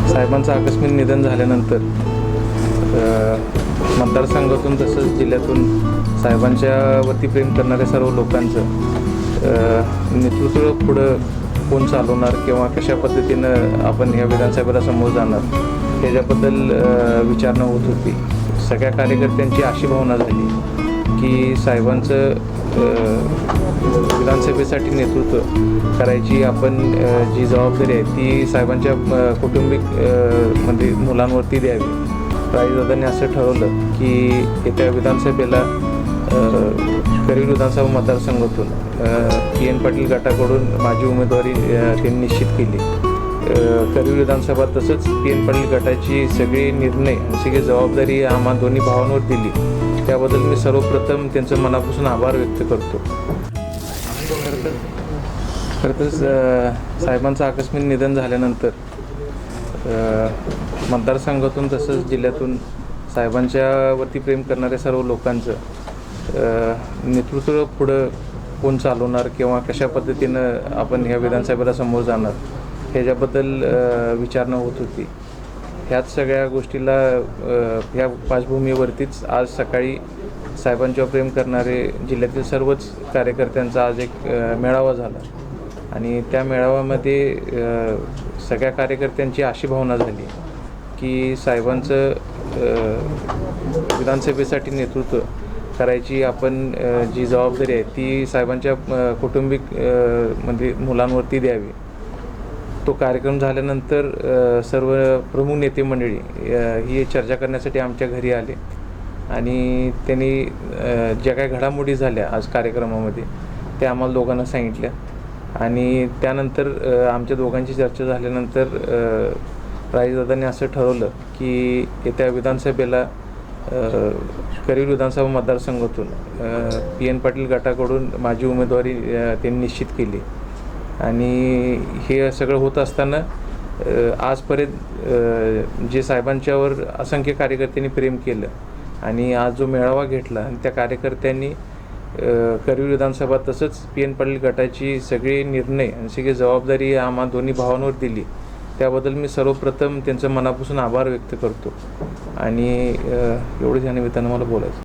साहेबांचं आकस्मिक निधन झाल्यानंतर मतदारसंघातून तसंच जिल्ह्यातून साहेबांच्यावरती प्रेम करणाऱ्या सर्व लोकांचं नेतृत्व पुढं कोण चालवणार किंवा कशा पद्धतीनं आपण ह्या विधानसभेला समोर जाणार ह्याच्याबद्दल विचारणा होत होती. सगळ्या कार्यकर्त्यांची अशी भावना झाली की साहेबांचं विधानसभेसाठी नेतृत्व करायची आपण जी जबाबदारी आहे ती साहेबांच्या कौटुंबिक म्हणजे मुलांवरती द्यावी. राजदादांनी असं ठरवलं की येत्या विधानसभेला करील विधानसभा मतदारसंघातून PN पाटील गटाकडून माझी उमेदवारी त्यांनी निश्चित केली. करील विधानसभा तसंच PN पाटील गटाची सगळी निर्णय आणि सगळी जबाबदारी आम्हा दोन्ही भावांवर दिली. त्याबद्दल मी सर्वप्रथम त्यांचं मनापासून आभार व्यक्त करतो. खरं तर साहेबांचं आकस्मिक निधन झाल्यानंतर मतदारसंघातून तसंच जिल्ह्यातून साहेबांच्यावरती प्रेम करणाऱ्या सर्व लोकांचं नेतृत्व पुढं कोण चालवणार किंवा कशा पद्धतीनं आपण ह्या विधानसभेला समोर जाणार ह्याच्याबद्दल विचारणा होत होती. ह्याच सगळ्या गोष्टीला ह्या पार्श्वभूमीवरतीच आज सकाळी साहेबांच्यावर प्रेम करणारे जिल्ह्यातील सर्वच कार्यकर्त्यांचा आज एक मेळावा झाला आणि त्या मेळाव्यामध्ये सगळ्या कार्यकर्त्यांची अशी भावना झाली की साहेबांचं विधानसभेसाठी नेतृत्व करायची आपण जी जबाबदारी आहे ती साहेबांच्या कौटुंबिक म्हणजे मुलांवरती द्यावी. तो कार्यक्रम झाल्यानंतर सर्व प्रमुख नेते मंडळी ही चर्चा करण्यासाठी आमच्या घरी आले आणि त्यांनी ज्या काही घडामोडी झाल्या आज कार्यक्रमामध्ये त्या आम्हाला दोघांना सांगितल्या आणि त्यानंतर आमच्या दोघांची चर्चा झाल्यानंतर राजदादांनी असं ठरवलं की येत्या विधानसभेला करील विधानसभा मतदारसंघातून PN पाटील गटाकडून माझी उमेदवारी त्यांनी निश्चित केली आणि हे सगळं होत असताना आजपर्यंत जे साहेबांच्यावर असंख्य कार्यकर्त्यांनी प्रेम केलं आणि आज जो मेळावा घेतला आणि त्या कार्यकर्त्यांनी करील विधानसभा तसंच PN पाटील गटाची सगळी निर्णय आणि सगळी जबाबदारी आम्हा दोन्ही भावांवर दिली. त्याबद्दल मी सर्वप्रथम त्यांचं मनापासून आभार व्यक्त करतो आणि एवढंच या निमित्तानं मला बोलायचं.